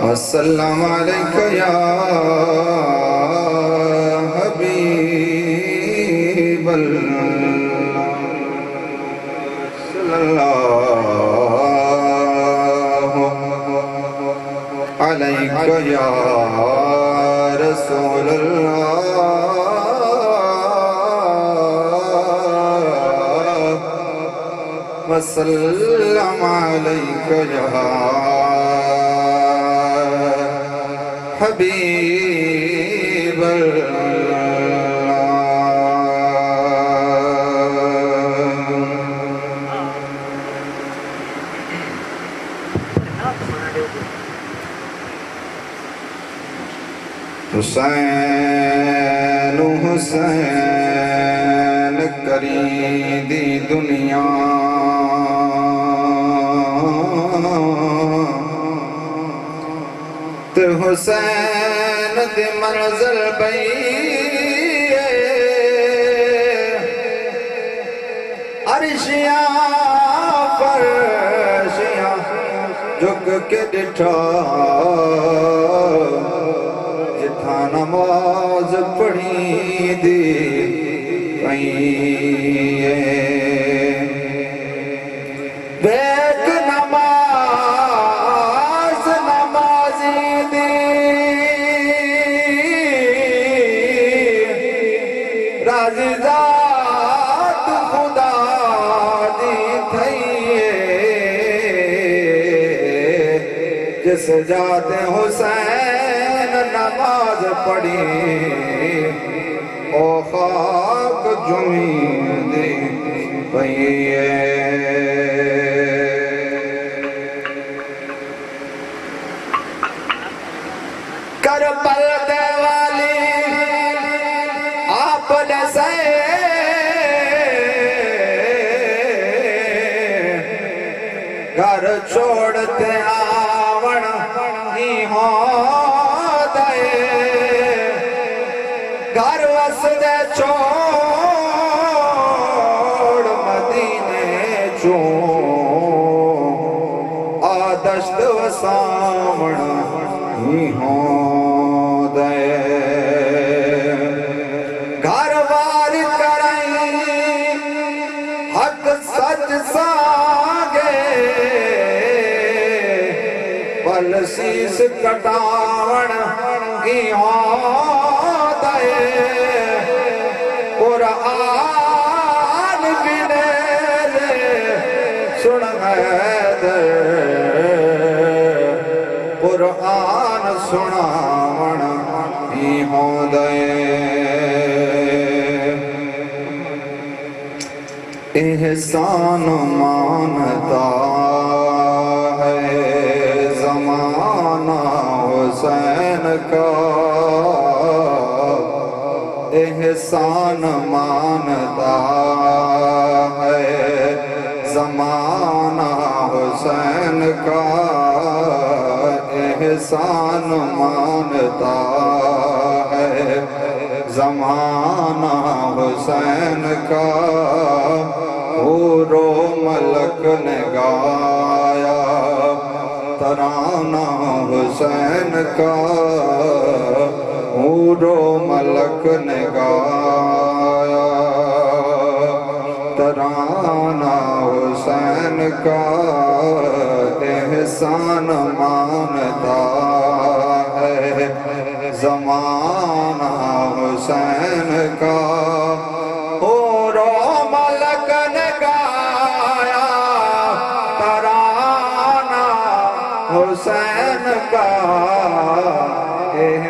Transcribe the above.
वसल्लम अलैका या हबीबल्लाह सल्लल्लाहु अलैका या रसूलल्लाह वसल्लम अलैका या हुसैन हुसैन करी दी दुनिया ते हुसैन दी मंज़िल पई अर्शिया फर्शिया झुक के डिठा जिथा नमाज पढ़ी दी पई बेक नमाज नमाजी दी राज़ी ज़ात खुदा दी थई जिस जाते हुसैन नमाज पढ़ी ओ खाक जुमी दी पई करबल दे वाली आपने से घर छोड़ते आवण ही हो दे घर वसदे छोड़ मदीने चो आदश्त वसावण ही हो दे घर वार कराई हक सच सागे पल शीस कटावण की हो दे कुरान बिने सुन हैदर कुरान सुनावण ही हो दे एहसान मानता है ज़माना हुसैन का एहसान मानता है ज़माना हुसैन का एहसान मानता है ज़माना हुसैन का हूरो मलक ने गाया तराना हुसैन का हूरो मलक ने गाया तराना हुसैन का एहसान मानता है ज़माना हुसैन का हूरो मलक ने गाया तराना हुसैन का